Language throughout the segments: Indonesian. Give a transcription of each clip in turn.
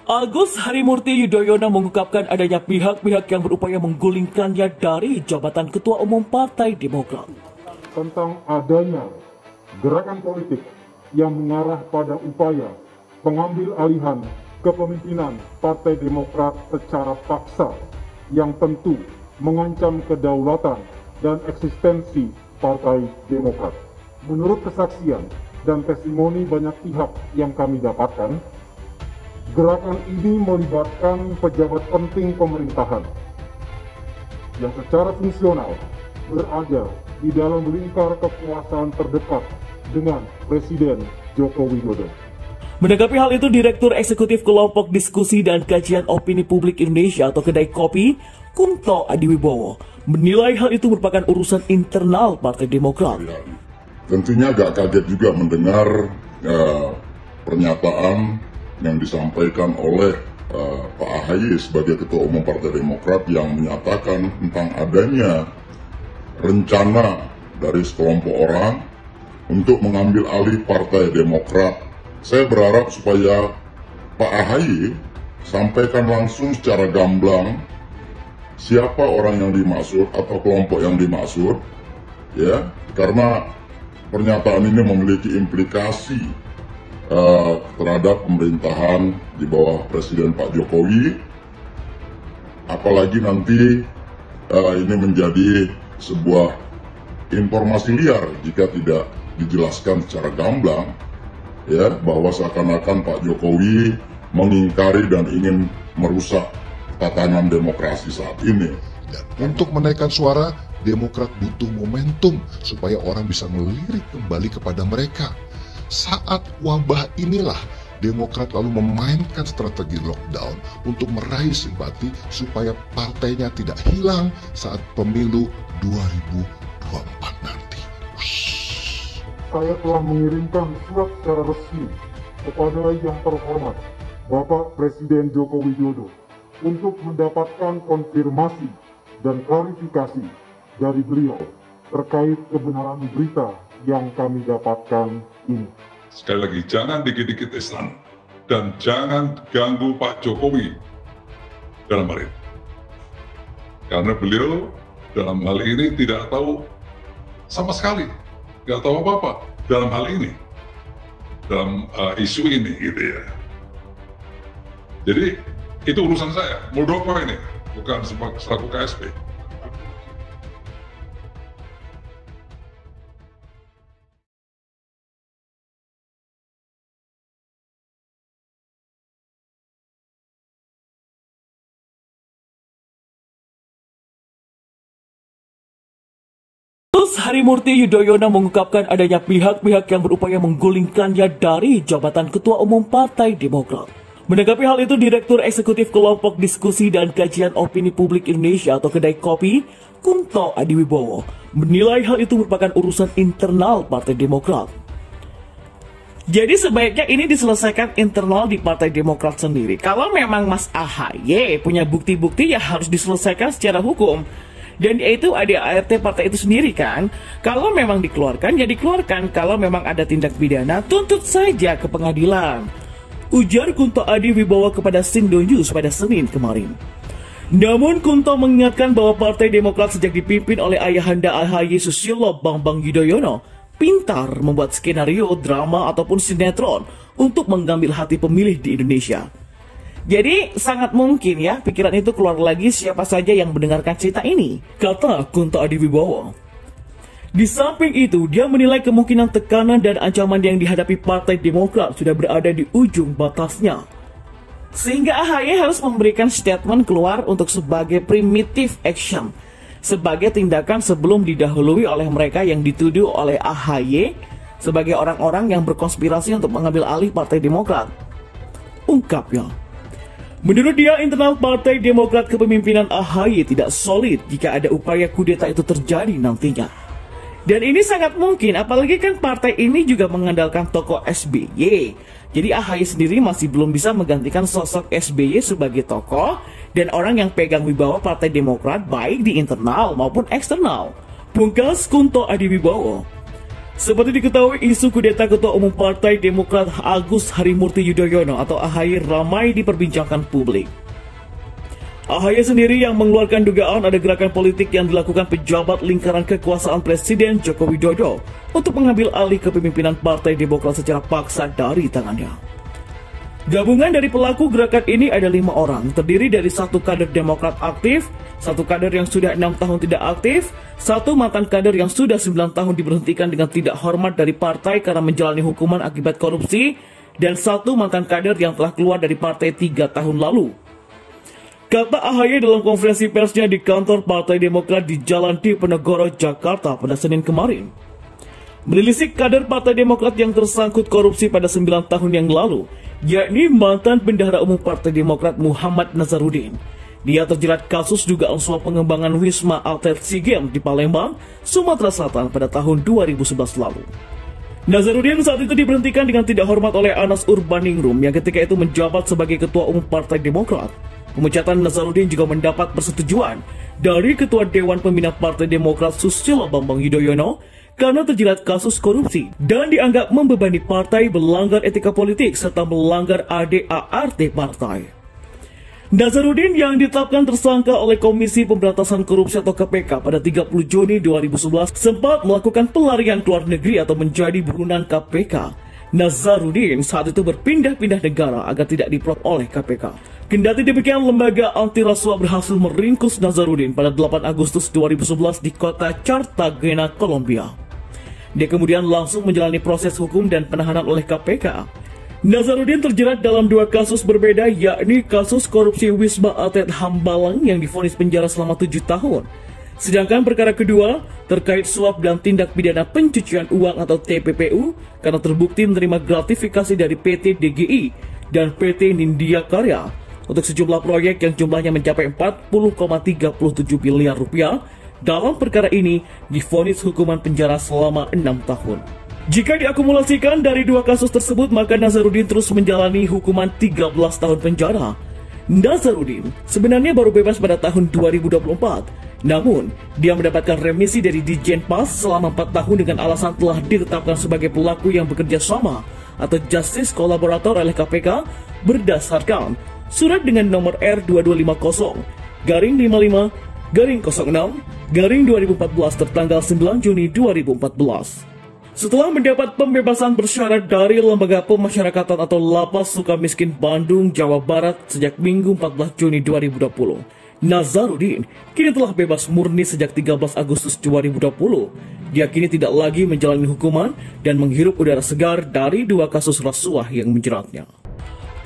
Agus Harimurti Yudhoyono mengungkapkan adanya pihak-pihak yang berupaya menggulingkannya dari jabatan Ketua Umum Partai Demokrat. Tentang adanya gerakan politik yang mengarah pada upaya pengambil alihan kepemimpinan Partai Demokrat secara paksa yang tentu mengancam kedaulatan dan eksistensi Partai Demokrat. Menurut kesaksian dan testimoni banyak pihak yang kami dapatkan, gerakan ini melibatkan pejabat penting pemerintahan yang secara fungsional berada di dalam lingkar kekuasaan terdekat dengan Presiden Joko Widodo. Menanggapi hal itu, Direktur Eksekutif Kelompok Diskusi dan Kajian Opini Publik Indonesia atau Kedai Kopi, Kunto Adiwibowo, menilai hal itu merupakan urusan internal Partai Demokrat. Tentunya agak kaget juga mendengar pernyataan yang disampaikan oleh Pak AHY sebagai Ketua Umum Partai Demokrat yang menyatakan tentang adanya rencana dari sekelompok orang untuk mengambil alih Partai Demokrat. Saya berharap supaya Pak AHY sampaikan langsung secara gamblang siapa orang yang dimaksud atau kelompok yang dimaksud, ya, karena pernyataan ini memiliki implikasi terhadap pemerintahan di bawah Presiden Pak Jokowi, apalagi nanti ini menjadi sebuah informasi liar jika tidak dijelaskan secara gamblang, ya, bahwa seakan-akan Pak Jokowi mengingkari dan ingin merusak tatanan demokrasi saat ini. Dan untuk menaikkan suara, Demokrat butuh momentum supaya orang bisa melirik kembali kepada mereka. Saat wabah inilah Demokrat lalu memainkan strategi lockdown untuk meraih simpati supaya partainya tidak hilang saat pemilu 2024 nanti. Saya telah mengirimkan surat secara resmi kepada yang terhormat Bapak Presiden Joko Widodo untuk mendapatkan konfirmasi dan klarifikasi dari beliau terkait kebenaran berita yang kami dapatkan ini. Sekali lagi, jangan dikit-dikit Islam dan jangan ganggu Pak Jokowi dalam hal ini. Karena beliau dalam hal ini tidak tahu sama sekali, tidak tahu apa-apa dalam hal ini, dalam isu ini, gitu ya. Jadi itu urusan saya, Muldoko ini, bukan selaku KSP. Agus Harimurti Yudhoyono mengungkapkan adanya pihak-pihak yang berupaya menggulingkannya dari jabatan Ketua Umum Partai Demokrat. Menanggapi hal itu, Direktur Eksekutif Kelompok Diskusi dan Kajian Opini Publik Indonesia atau Kedai Kopi, Kunto Adiwibowo, menilai hal itu merupakan urusan internal Partai Demokrat. Jadi sebaiknya ini diselesaikan internal di Partai Demokrat sendiri. Kalau memang Mas AHY punya bukti-bukti, ya harus diselesaikan secara hukum. Dan yaitu ADART partai itu sendiri kan. Kalau memang dikeluarkan, ya dikeluarkan. Kalau memang ada tindak pidana, tuntut saja ke pengadilan, ujar Kunto Adiwibowo kepada Sindo News pada Senin kemarin. Namun Kunto mengingatkan bahwa Partai Demokrat sejak dipimpin oleh ayahanda AHY Susilo Bambang Yudhoyono pintar membuat skenario, drama ataupun sinetron untuk mengambil hati pemilih di Indonesia. Jadi sangat mungkin ya pikiran itu keluar lagi siapa saja yang mendengarkan cerita ini, kata Kunto Adiwibowo. Di samping itu, dia menilai kemungkinan tekanan dan ancaman yang dihadapi Partai Demokrat sudah berada di ujung batasnya. Sehingga AHY harus memberikan statement keluar untuk sebagai primitive action, sebagai tindakan sebelum didahului oleh mereka yang dituduh oleh AHY sebagai orang-orang yang berkonspirasi untuk mengambil alih Partai Demokrat, ungkapnya. Menurut dia, internal Partai Demokrat kepemimpinan AHY tidak solid jika ada upaya kudeta itu terjadi nantinya. Dan ini sangat mungkin, apalagi kan partai ini juga mengandalkan tokoh SBY. Jadi AHY sendiri masih belum bisa menggantikan sosok SBY sebagai tokoh dan orang yang pegang wibawa Partai Demokrat baik di internal maupun eksternal, pungkas Kunto Adiwibowo. Seperti diketahui, isu kudeta Ketua Umum Partai Demokrat Agus Harimurti Yudhoyono atau AHY ramai diperbincangkan publik. AHY sendiri yang mengeluarkan dugaan ada gerakan politik yang dilakukan pejabat lingkaran kekuasaan Presiden Joko Widodo untuk mengambil alih kepemimpinan Partai Demokrat secara paksa dari tangannya. Gabungan dari pelaku gerakan ini ada 5 orang, terdiri dari 1 kader Demokrat aktif, 1 kader yang sudah 6 tahun tidak aktif, 1 mantan kader yang sudah 9 tahun diberhentikan dengan tidak hormat dari partai karena menjalani hukuman akibat korupsi, dan 1 mantan kader yang telah keluar dari partai 3 tahun lalu. Kata AHY dalam konferensi persnya di kantor Partai Demokrat di Jalan Diponegoro, Jakarta pada Senin kemarin. Menilisik kader Partai Demokrat yang tersangkut korupsi pada 9 tahun yang lalu, yakni mantan Bendahara Umum Partai Demokrat Muhammad Nazarudin. Dia terjerat kasus dugaan suap pengembangan Wisma Atlet SEA Games di Palembang, Sumatera Selatan pada tahun 2011 lalu. Nazarudin saat itu diberhentikan dengan tidak hormat oleh Anas Urbaningrum yang ketika itu menjabat sebagai Ketua Umum Partai Demokrat. Pemecatan Nazarudin juga mendapat persetujuan dari Ketua Dewan Pembina Partai Demokrat Susilo Bambang Yudhoyono karena terjerat kasus korupsi dan dianggap membebani partai, melanggar etika politik, serta melanggar ADART partai. Nazarudin yang ditetapkan tersangka oleh Komisi Pemberantasan Korupsi atau KPK pada 30 Juni 2011 sempat melakukan pelarian ke luar negeri atau menjadi buronan KPK. Nazarudin saat itu berpindah-pindah negara agar tidak diproses oleh KPK. Kendati demikian, lembaga anti rasuah berhasil meringkus Nazarudin pada 8 Agustus 2011 di kota Cartagena, Kolombia. Dia kemudian langsung menjalani proses hukum dan penahanan oleh KPK. Nazarudin terjerat dalam 2 kasus berbeda, yakni kasus korupsi Wisma Atlet Hambalang yang divonis penjara selama 7 tahun. Sedangkan perkara kedua terkait suap dan tindak pidana pencucian uang atau TPPU karena terbukti menerima gratifikasi dari PT DGI dan PT Nindya Karya untuk sejumlah proyek yang jumlahnya mencapai 40,37 miliar rupiah. Dalam perkara ini divonis hukuman penjara selama 6 tahun. Jika diakumulasikan dari 2 kasus tersebut, maka Nazarudin terus menjalani hukuman 13 tahun penjara. Nazarudin sebenarnya baru bebas pada tahun 2024, namun dia mendapatkan remisi dari Ditjen Pas selama 4 tahun dengan alasan telah ditetapkan sebagai pelaku yang bekerja sama atau justice kolaborator oleh KPK berdasarkan surat dengan nomor R2250-55-06-2014 tertanggal 9 Juni 2014. Setelah mendapat pembebasan bersyarat dari Lembaga Pemasyarakatan atau Lapas Sukamiskin Bandung, Jawa Barat sejak Minggu 14 Juni 2020, Nazarudin kini telah bebas murni sejak 13 Agustus 2020. Dia kini tidak lagi menjalani hukuman dan menghirup udara segar dari 2 kasus rasuah yang menjeratnya.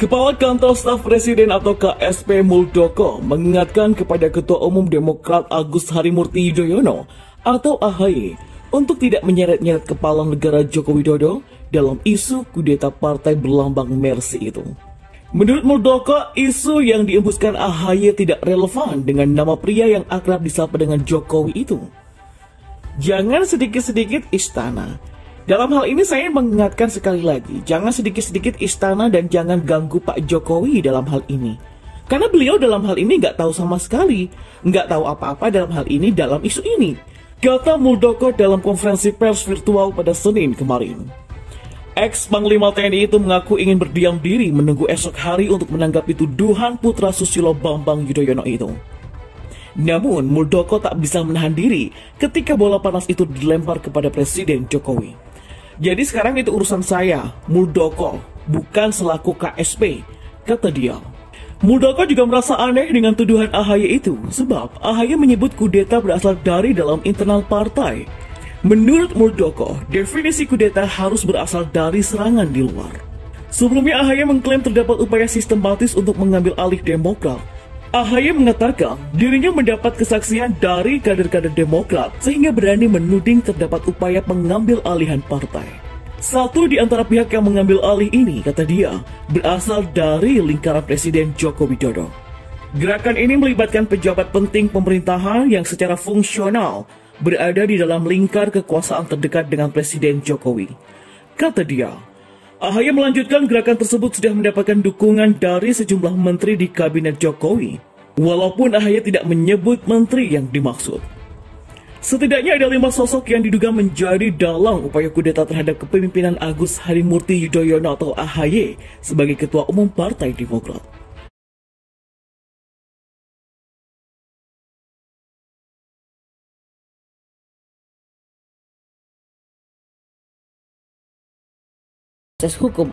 Kepala Kantor Staf Presiden atau KSP Muldoko mengingatkan kepada Ketua Umum Demokrat Agus Harimurti Yudhoyono atau AHY untuk tidak menyeret-nyeret kepala negara Joko Widodo dalam isu kudeta partai berlambang Mercy itu. Menurut Muldoko, isu yang diembuskan AHY tidak relevan dengan nama pria yang akrab disapa dengan Jokowi itu. Jangan sedikit-sedikit istana. Dalam hal ini saya mengingatkan sekali lagi, jangan sedikit-sedikit istana dan jangan ganggu Pak Jokowi dalam hal ini. Karena beliau dalam hal ini nggak tahu sama sekali, nggak tahu apa-apa dalam hal ini dalam isu ini. Kata Muldoko dalam konferensi pers virtual pada Senin kemarin. Ex-Panglima TNI itu mengaku ingin berdiam diri menunggu esok hari untuk menanggapi tuduhan putra Susilo Bambang Yudhoyono itu. Namun Muldoko tak bisa menahan diri ketika bola panas itu dilempar kepada Presiden Jokowi. Jadi sekarang itu urusan saya, Muldoko, bukan selaku KSP, kata dia. Muldoko juga merasa aneh dengan tuduhan AHY itu, sebab AHY menyebut kudeta berasal dari dalam internal partai. Menurut Muldoko, definisi kudeta harus berasal dari serangan di luar. Sebelumnya AHY mengklaim terdapat upaya sistematis untuk mengambil alih Demokrat. AHY mengatakan dirinya mendapat kesaksian dari kader-kader Demokrat sehingga berani menuding terdapat upaya pengambil alihan partai. Satu di antara pihak yang mengambil alih ini, kata dia, berasal dari lingkaran Presiden Joko Widodo. Gerakan ini melibatkan pejabat penting pemerintahan yang secara fungsional berada di dalam lingkar kekuasaan terdekat dengan Presiden Jokowi. Kata dia, AHY melanjutkan gerakan tersebut sudah mendapatkan dukungan dari sejumlah menteri di kabinet Jokowi, walaupun AHY tidak menyebut menteri yang dimaksud. Setidaknya ada 5 sosok yang diduga menjadi dalang upaya kudeta terhadap kepemimpinan Agus Harimurti Yudhoyono atau AHY sebagai Ketua Umum Partai Demokrat. Proses hukum